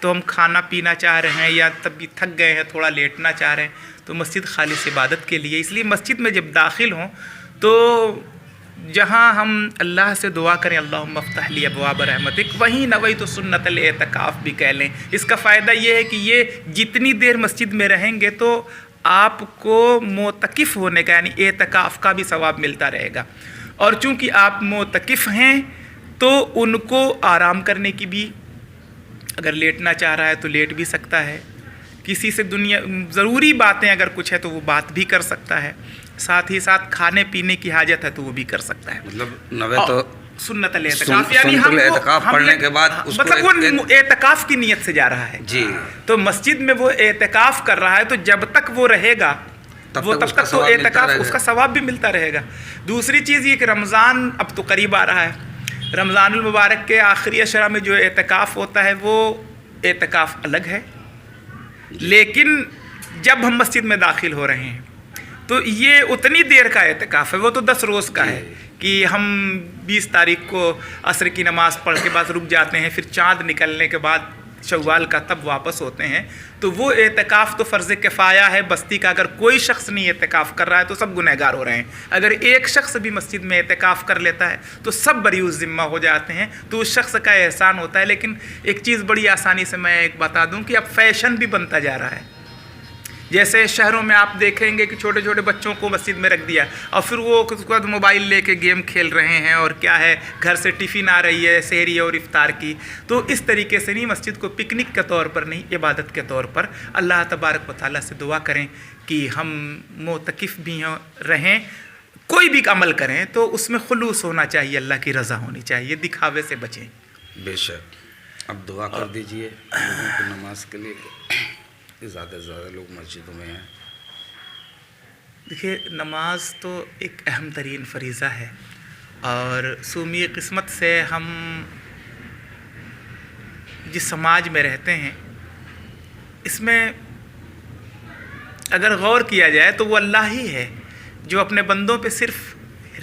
تو ہم کھانا پینا چاہ رہے ہیں یا تب بھی تھک گئے ہیں تھوڑا لیٹنا چاہ رہے ہیں تو مسجد خالص عبادت کے لیے، اس لیے مسجد میں جب داخل ہوں تو جہاں ہم اللہ سے دعا کریں اللہم افتح لی ابواب رحمتک، وہیں نویت سنت الاعتکاف بھی کہہ لیں۔ اس کا فائدہ یہ ہے کہ یہ جتنی دیر مسجد میں رہیں گے تو آپ کو معتکف ہونے کا یعنی اعتکاف کا بھی ثواب ملتا رہے گا، اور چونکہ آپ معتکف ہیں تو ان کو آرام کرنے کی بھی، اگر لیٹنا چاہ رہا ہے تو لیٹ بھی سکتا ہے، کسی سے دنیا ضروری باتیں اگر کچھ ہے تو وہ بات بھی کر سکتا ہے، ساتھ ہی ساتھ کھانے پینے کی حاجت ہے تو وہ بھی کر سکتا ہے۔ مطلب نوے تو سنت الاعتکاف یعنی اعتکاف پڑھنے کے بعد اس کو مطلب وہ اعتکاف کی نیت سے جا رہا ہے جی، تو مسجد میں وہ اعتکاف کر رہا ہے تو جب تک وہ رہے گا وہ تب تک تو اعتکاف اس کا ثواب بھی ملتا رہے گا۔ دوسری چیز یہ کہ رمضان اب تو قریب آ رہا ہے، رمضان المبارک کے آخری عشرہ میں جو اعتکاف ہوتا ہے وہ اعتکاف الگ ہے، لیکن جب ہم مسجد میں داخل ہو رہے ہیں تو یہ اتنی دیر کا اعتکاف ہے، وہ تو 10 روز کا ہے کہ ہم 20 تاریخ کو عصر کی نماز پڑھ کے بعد رک جاتے ہیں، پھر چاند نکلنے کے بعد شوال کا تب واپس ہوتے ہیں، تو وہ اعتکاف تو فرض کفایہ ہے بستی کا، اگر کوئی شخص نہیں اعتکاف کر رہا ہے تو سب گنہگار ہو رہے ہیں، اگر ایک شخص بھی مسجد میں اعتکاف کر لیتا ہے تو سب بری الذمہ ہو جاتے ہیں، تو اس شخص کا احسان ہوتا ہے۔ لیکن ایک چیز بڑی آسانی سے میں ایک بتا دوں کہ اب فیشن بھی بنتا جا رہا ہے، جیسے شہروں میں آپ دیکھیں گے کہ چھوٹے چھوٹے بچوں کو مسجد میں رکھ دیا اور پھر وہ اس کے بعد موبائل لے کے گیم کھیل رہے ہیں، اور کیا ہے گھر سے ٹفن آ رہی ہے سحری اور افطار کی، تو اس طریقے سے نہیں، مسجد کو پکنک کے طور پر نہیں، عبادت کے طور پر اللہ تبارک و تعالیٰ سے دعا کریں کہ ہم معتکف بھی رہیں، کوئی بھی عمل کریں تو اس میں خلوص ہونا چاہیے، اللہ کی رضا ہونی چاہیے، دکھاوے سے بچیں۔ بے شک۔ اب دعا کر دیجئے لوگوں کو نماز کے لیے، زیادہ سے زیادہ لوگ مسجدوں میں ہیں۔ دیکھیے نماز تو ایک اہم ترین فریضہ ہے، اور سومی قسمت سے ہم جس سماج میں رہتے ہیں اس میں اگر غور کیا جائے تو وہ اللہ ہی ہے جو اپنے بندوں پہ صرف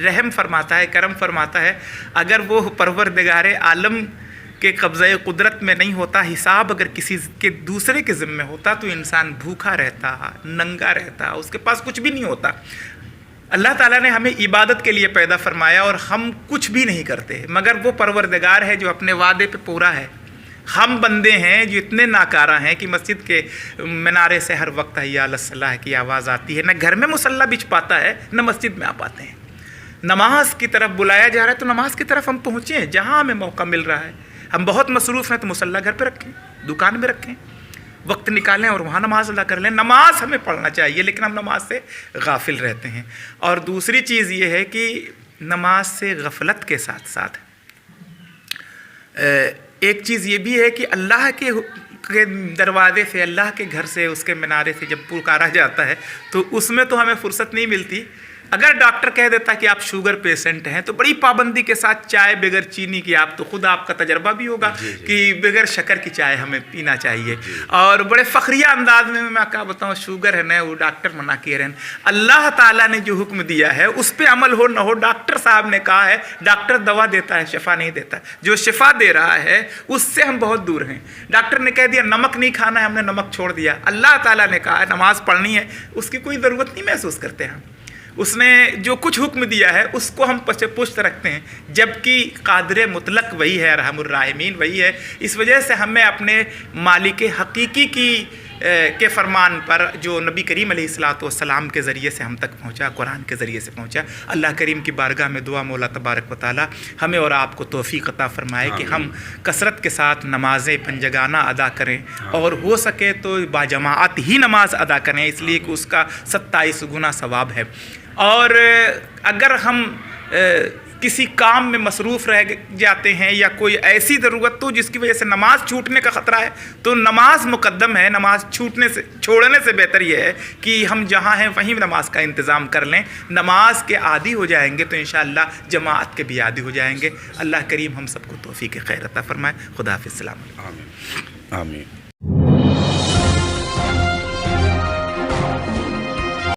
رحم فرماتا ہے، کرم فرماتا ہے۔ اگر وہ پروردگار عالم کے قبضہ قدرت میں نہیں ہوتا، حساب اگر کسی کے دوسرے کے ذمہ ہوتا تو انسان بھوکا رہتا، ننگا رہتا، اس کے پاس کچھ بھی نہیں ہوتا۔ اللہ تعالیٰ نے ہمیں عبادت کے لیے پیدا فرمایا اور ہم کچھ بھی نہیں کرتے، مگر وہ پروردگار ہے جو اپنے وعدے پہ پورا ہے۔ ہم بندے ہیں جو اتنے ناکارہ ہیں کہ مسجد کے منارے سے ہر وقت حی علی الصلاح کی آواز آتی ہے، نہ گھر میں مصلی بچھ پاتا ہے نہ مسجد میں آ پاتے ہیں۔ نماز کی طرف بلایا جا رہا ہے تو نماز کی طرف ہم پہنچیں، جہاں ہمیں موقع مل رہا ہے۔ ہم بہت مصروف ہیں تو مصلی گھر پہ رکھیں، دکان میں رکھیں، وقت نکالیں اور وہاں نماز ادا کر لیں۔ نماز ہمیں پڑھنا چاہیے لیکن ہم نماز سے غافل رہتے ہیں۔ اور دوسری چیز یہ ہے کہ نماز سے غفلت کے ساتھ ساتھ ایک چیز یہ بھی ہے کہ اللہ کے دروازے سے، اللہ کے گھر سے، اس کے منارے سے جب پکارا جاتا ہے تو اس میں تو ہمیں فرصت نہیں ملتی۔ اگر ڈاکٹر کہہ دیتا کہ آپ شوگر پیشنٹ ہیں تو بڑی پابندی کے ساتھ چائے بغیر چینی کی، آپ تو خود آپ کا تجربہ بھی ہوگا کہ بغیر شکر کی چائے ہمیں پینا چاہیے، اور بڑے فخریہ انداز میں کیا بتاؤں شوگر ہے نا وہ ڈاکٹر منع کیے رہے ہیں۔ اللہ تعالیٰ نے جو حکم دیا ہے اس پہ عمل ہو نہ ہو، ڈاکٹر صاحب نے کہا ہے، ڈاکٹر دوا دیتا ہے شفا نہیں دیتا، جو شفا دے رہا ہے اس سے ہم بہت دور ہیں۔ ڈاکٹر نے کہہ دیا نمک نہیں کھانا ہے، ہم نے نمک چھوڑ دیا۔ اللہ تعالیٰ نے کہا ہے نماز پڑھنی ہے، اس کی کوئی ضرورت نہیں محسوس کرتے ہم۔ اس نے جو کچھ حکم دیا ہے اس کو ہم پشت رکھتے ہیں، جبکہ قادر مطلق وہی ہے، ارحم الراحمین وہی ہے۔ اس وجہ سے ہمیں اپنے مالک حقیقی کے فرمان پر جو نبی کریم علیہ الصلاۃ والسلام کے ذریعے سے ہم تک پہنچا، قرآن کے ذریعے سے پہنچا، اللہ کریم کی بارگاہ میں دعا مولا تبارک و تعالی ہمیں اور آپ کو توفیق عطا فرمائے کہ ہم کثرت کے ساتھ نمازیں پنجگانہ ادا کریں، اور ہو سکے تو باجماعت ہی نماز ادا کریں، اس لیے کہ اس کا 27 گنا ثواب ہے۔ اور اگر ہم کسی کام میں مصروف رہ جاتے ہیں یا کوئی ایسی ضرورت تو جس کی وجہ سے نماز چھوٹنے کا خطرہ ہے تو نماز مقدم ہے، نماز چھوڑنے سے بہتر یہ ہے کہ ہم جہاں ہیں وہیں نماز کا انتظام کر لیں۔ نماز کے عادی ہو جائیں گے تو انشاءاللہ جماعت کے بھی عادی ہو جائیں گے۔ اللہ کریم ہم سب کو توفیق خیر عطا فرمائے۔ خدا حافظ، السلام علیکم۔ آمین آمین۔